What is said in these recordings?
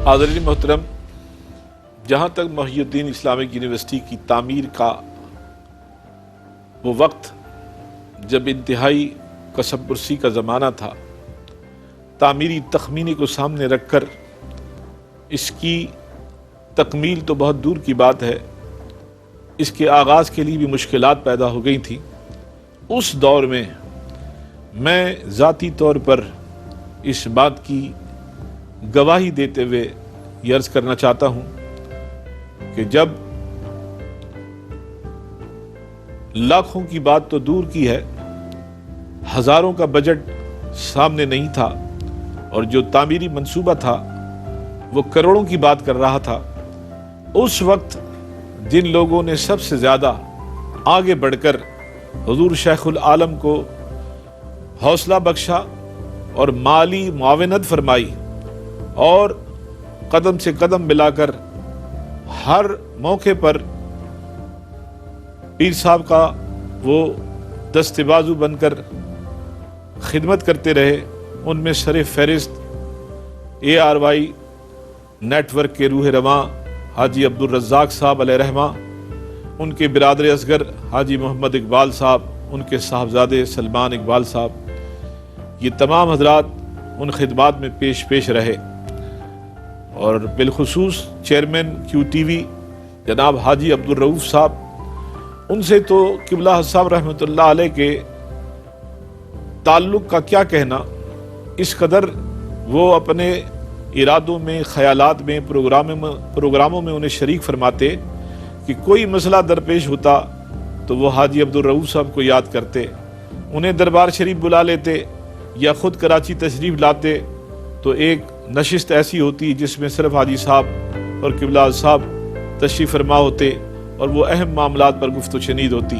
حاضرین محترم، جہاں تک محی الدین اسلامک یونیورسٹی کی تعمیر کا وہ وقت جب انتہائی کسب پرسی کا زمانہ تھا، تعمیری تخمینے کو سامنے رکھ کر اس کی تکمیل تو بہت دور کی بات ہے، اس کے آغاز کے لیے بھی مشکلات پیدا ہو گئی تھیں۔ اس دور میں میں ذاتی طور پر اس بات کی گواہی دیتے ہوئے یہ عرض کرنا چاہتا ہوں کہ جب لاکھوں کی بات تو دور کی ہے، ہزاروں کا بجٹ سامنے نہیں تھا اور جو تعمیری منصوبہ تھا وہ کروڑوں کی بات کر رہا تھا، اس وقت جن لوگوں نے سب سے زیادہ آگے بڑھ کر حضور شیخ العالم کو حوصلہ بخشا اور مالی معاونت فرمائی اور قدم سے قدم ملا کر ہر موقع پر پیر صاحب کا وہ دست بازو بن کر خدمت کرتے رہے، ان میں سر فہرست ARY نیٹ ورک کے روح رواں حاجی عبدالرزاق صاحب علیہ رحمہ، ان کے برادر اصغر حاجی محمد اقبال صاحب، ان کے صاحبزادے سلمان اقبال صاحب، یہ تمام حضرات ان خدمات میں پیش رہے، اور بالخصوص چیئرمین QTV جناب حاجی عبدالرؤوف صاحب، ان سے تو قبلہ صاحب رحمۃ اللہ علیہ کے تعلق کا کیا کہنا، اس قدر وہ اپنے ارادوں میں، خیالات میں، پروگراموں میں انہیں شریک فرماتے کہ کوئی مسئلہ درپیش ہوتا تو وہ حاجی عبدالرؤوف صاحب کو یاد کرتے، انہیں دربار شریف بلا لیتے یا خود کراچی تشریف لاتے تو ایک نشست ایسی ہوتی جس میں صرف حاجی صاحب اور قبلہ صاحب تشریف فرما ہوتے اور وہ اہم معاملات پر گفت و شنید ہوتی۔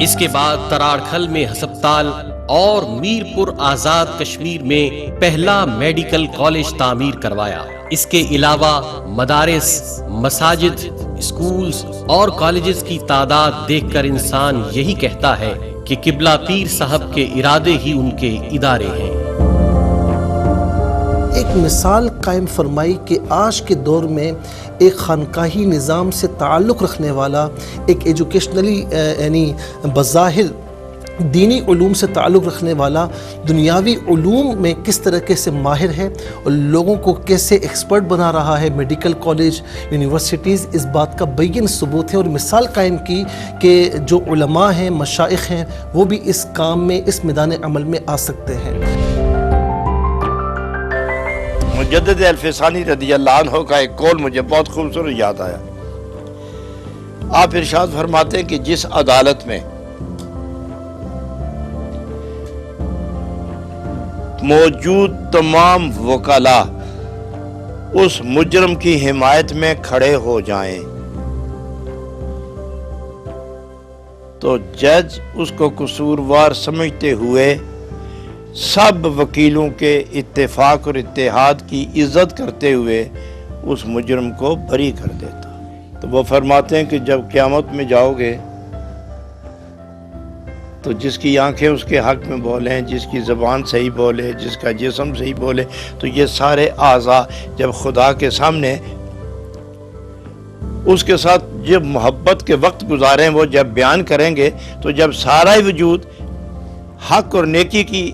اس کے بعد تراڑکھل میں ہسپتال اور میرپور آزاد کشمیر میں پہلا میڈیکل کالج تعمیر کروایا۔ اس کے علاوہ مدارس، مساجد، اسکولز اور کالجز کی تعداد دیکھ کر انسان یہی کہتا ہے کہ قبلہ پیر صاحب کے ارادے ہی ان کے ادارے ہیں۔ ایک مثال قائم فرمائی کہ آج کے دور میں ایک خانقاہی نظام سے تعلق رکھنے والا، ایک ایجوکیشنلی یعنی بظاہر دینی علوم سے تعلق رکھنے والا دنیاوی علوم میں کس طریقے سے ماہر ہے اور لوگوں کو کیسے ایکسپرٹ بنا رہا ہے، میڈیکل کالج، یونیورسٹیز اس بات کا بین ثبوت ہے، اور مثال قائم کی کہ جو علماء ہیں، مشائخ ہیں، وہ بھی اس کام میں، اس میدان عمل میں آ سکتے ہیں۔ مجدد الفسانی رضی اللہ عنہ کا ایک قول مجھے بہت خوبصورت یاد آیا۔ آپ ارشاد فرماتے ہیں کہ جس عدالت میں موجود تمام وکلاء اس مجرم کی حمایت میں کھڑے ہو جائیں تو جج اس کو قصوروار سمجھتے ہوئے سب وکیلوں کے اتفاق اور اتحاد کی عزت کرتے ہوئے اس مجرم کو بری کر دیتا۔ تو وہ فرماتے ہیں کہ جب قیامت میں جاؤ گے تو جس کی آنکھیں اس کے حق میں بولیں، جس کی زبان صحیح بولے، جس کا جسم صحیح بولے، تو یہ سارے اعضاء جب خدا کے سامنے اس کے ساتھ جب محبت کے وقت گزاریں، وہ جب بیان کریں گے تو جب سارا وجود حق اور نیکی کی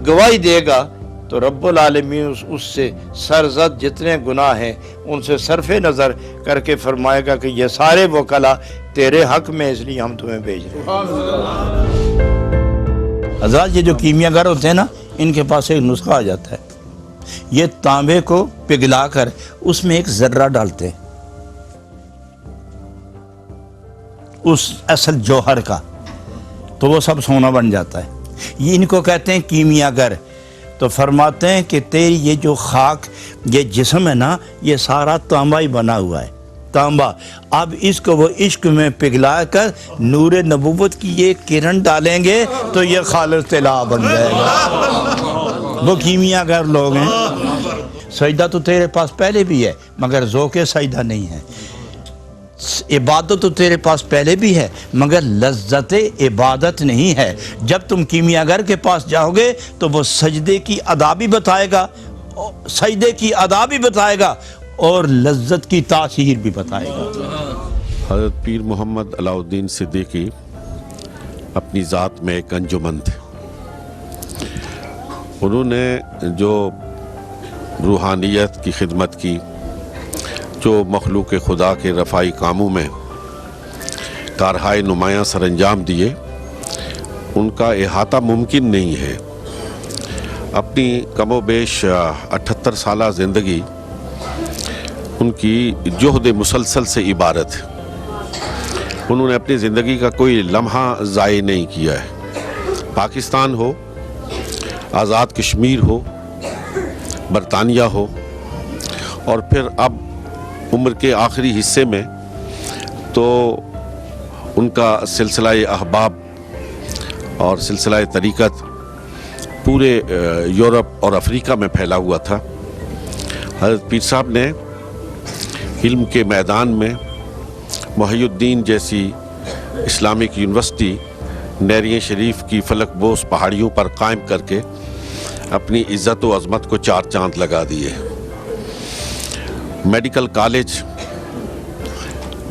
گواہی دے گا تو رب العالمین اس سے سرزد جتنے گناہ ہیں ان سے صرف نظر کر کے فرمائے گا کہ یہ سارے وکلا تیرے حق میں، اس لیے ہم تمہیں بھیج رہے ہیں۔ حضرات یہ جو کیمیا گر ہوتے ہیں نا، ان کے پاس ایک نسخہ آ جاتا ہے، یہ تانبے کو پگھلا کر اس میں ایک ذرہ ڈالتے ہیں اس اصل جوہر کا، تو وہ سب سونا بن جاتا ہے۔ یہ ان کو کہتے ہیں کیمیا گر۔ تو فرماتے ہیں کہ تیری یہ جو خاک، یہ جسم ہے نا، یہ سارا تانبا ہی بنا ہوا ہے، تانبا۔ اب اس کو وہ عشق میں پگھلا کر نور نبوت کی یہ کرن ڈالیں گے تو یہ خالص طلا بن جائے گا۔ وہ کیمیا گر لوگ ہیں۔ سجدہ تو تیرے پاس پہلے بھی ہے مگر ذوق سجدہ نہیں ہے۔ عبادت تو تیرے پاس پہلے بھی ہے مگر لذت عبادت نہیں ہے. جب تم کیمیا گر کے پاس جاؤ گے تو وہ سجدے کی ادا بھی بتائے گا، سجدے کی ادا بھی بتائے گا اور لذت کی تاثیر بھی بتائے گا. حضرت پیر محمد علاء الدین صدیقی اپنی ذات میں ایک انجمن تھے. انہوں نے جو روحانیت کی خدمت کی، جو مخلوق خدا کے رفاعی کاموں میں کارہائے نمایاں سر انجام دیے، ان کا احاطہ ممکن نہیں ہے. اپنی کم و بیش 78 سالہ زندگی ان کی جہد مسلسل سے عبارت ہے. انہوں نے اپنی زندگی کا کوئی لمحہ ضائع نہیں کیا ہے. پاکستان ہو، آزاد کشمیر ہو، برطانیہ ہو، اور پھر اب عمر کے آخری حصے میں تو ان کا سلسلہ احباب اور سلسلہ طریقت پورے یورپ اور افریقہ میں پھیلا ہوا تھا. حضرت پیر صاحب نے علم کے میدان میں محی الدین جیسی اسلامک یونیورسٹی نیریے شریف کی فلک بوس پہاڑیوں پر قائم کر کے اپنی عزت و عظمت کو 4 چاند لگا دیے. میڈیکل کالج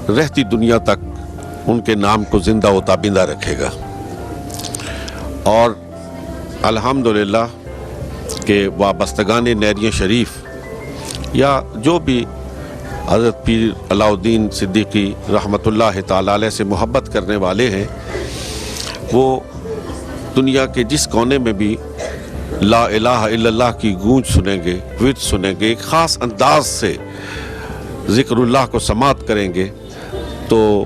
رہتی دنیا تک ان کے نام کو زندہ و تابندہ رکھے گا. اور الحمدللہ کہ وابستگان نیریے شریف یا جو بھی حضرت پیر علاء الدین صدیقی رحمۃ اللہ تعالی علیہ سے محبت کرنے والے ہیں، وہ دنیا کے جس کونے میں بھی لا الہ الا اللہ کی گونج سنیں گے، ورد سنیں گے، ایک خاص انداز سے ذکر اللہ کو سماعت کریں گے تو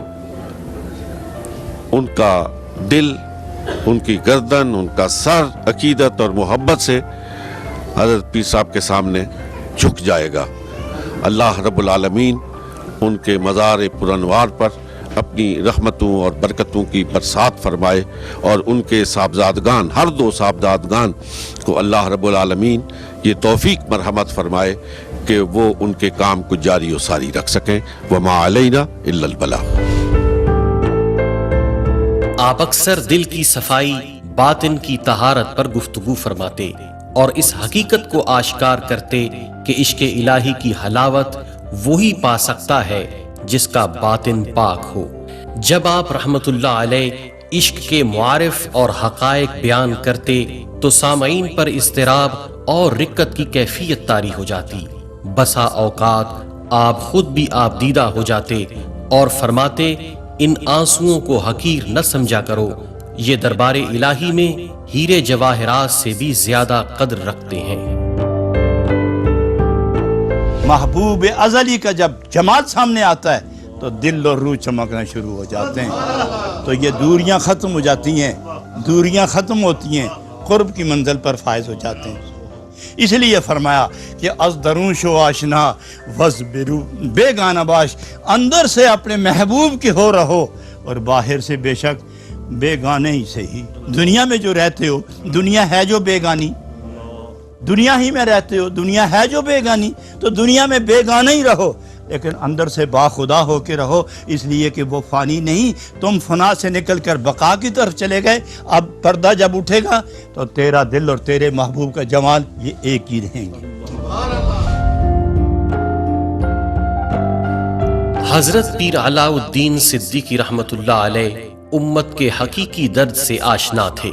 ان کا دل، ان کی گردن، ان کا سر عقیدت اور محبت سے حضرت پیر صاحب کے سامنے جھک جائے گا. اللہ رب العالمین ان کے مزار پرانوار پر اپنی رحمتوں اور برکتوں کی برسات فرمائے، اور ان کے صاحبزادگان، ہر 2 صاحبزادگان کو اللہ رب العالمین یہ توفیق مرحمت فرمائے کہ وہ ان کے کام کو جاری و ساری رکھ سکیں. وما علینا الا البلاغ. آپ اکثر دل کی صفائی، باطن کی طہارت پر گفتگو فرماتے اور اس حقیقت کو آشکار کرتے کہ عشق الہی کی حلاوت وہی پا سکتا ہے جس کا باطن پاک ہو. جب آپ رحمت اللہ علیہ عشق کے معارف اور حقائق بیان کرتے تو سامعین پر اضطراب اور رقت کی کیفیت طاری ہو جاتی. بسا اوقات آپ خود بھی آپ دیدہ ہو جاتے اور فرماتے، ان آنسوؤں کو حقیر نہ سمجھا کرو، یہ دربار الہی میں ہیرے جواہرات سے بھی زیادہ قدر رکھتے ہیں. محبوب ازلی کا جب جمال سامنے آتا ہے تو دل اور روح چمکنا شروع ہو جاتے ہیں. تو یہ دوریاں ختم ہو جاتی ہیں، دوریاں ختم ہوتی ہیں، قرب کی منزل پر فائز ہو جاتے ہیں. اس لیے فرمایا کہ از درون شو آشنا وزبرو بے گانا باش، اندر سے اپنے محبوب کے ہو رہو اور باہر سے بے شک بے گانے ہی سے ہی. دنیا میں جو رہتے ہو، دنیا ہے جو بے گانی، دنیا ہی میں رہتے ہو، دنیا ہے جو بے گانی، تو دنیا میں بے گانے ہی رہو، لیکن اندر سے باخدا ہو کے رہو، اس لیے کہ وہ فانی نہیں. تم فنا سے نکل کر بقا کی طرف چلے گئے. اب پردہ جب اٹھے گا تو تیرا دل اور تیرے محبوب کا جمال یہ ایک ہی رہیں گے. حضرت پیر علاء الدین صدیقی رحمت اللہ علیہ امت کے حقیقی درد سے آشنا تھے.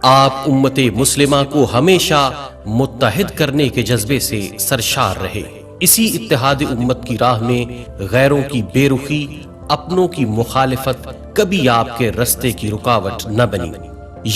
آپ امت مسلمہ کو ہمیشہ متحد کرنے کے جذبے سے سرشار رہے. اسی اتحاد امت کی راہ میں غیروں کی بے رخی، اپنوں کی مخالفت کبھی آپ کے رستے کی رکاوٹ نہ بنی.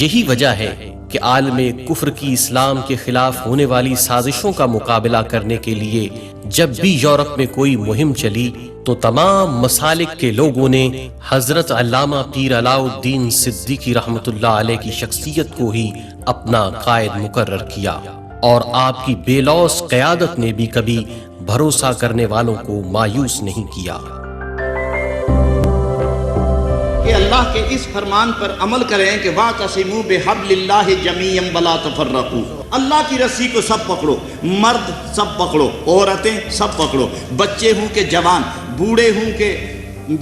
یہی وجہ ہے کہ عالم کفر کی اسلام کے خلاف ہونے والی سازشوں کا مقابلہ کرنے کے لیے جب بھی یورپ میں کوئی مہم چلی تو تمام مسالک کے لوگوں نے حضرت علامہ پیر علاء الدین صدیقی رحمت اللہ علیہ کی شخصیت کو ہی اپنا قائد مقرر کیا، اور آپ کی بے لوث قیادت نے بھی کبھی بھروسہ کرنے والوں کو مایوس نہیں کیا. کہ اللہ کے اس فرمان پر عمل کریں کہ وَاعْتَصِمُوا بِحَبْلِ اللَّهِ جَمِيعًا وَلَا تَفَرَّقُوا. اللہ کی رسی کو سب پکڑو، مرد سب پکڑو، عورتیں سب پکڑو، بچے ہوں کہ جوان، بوڑھے ہوں کہ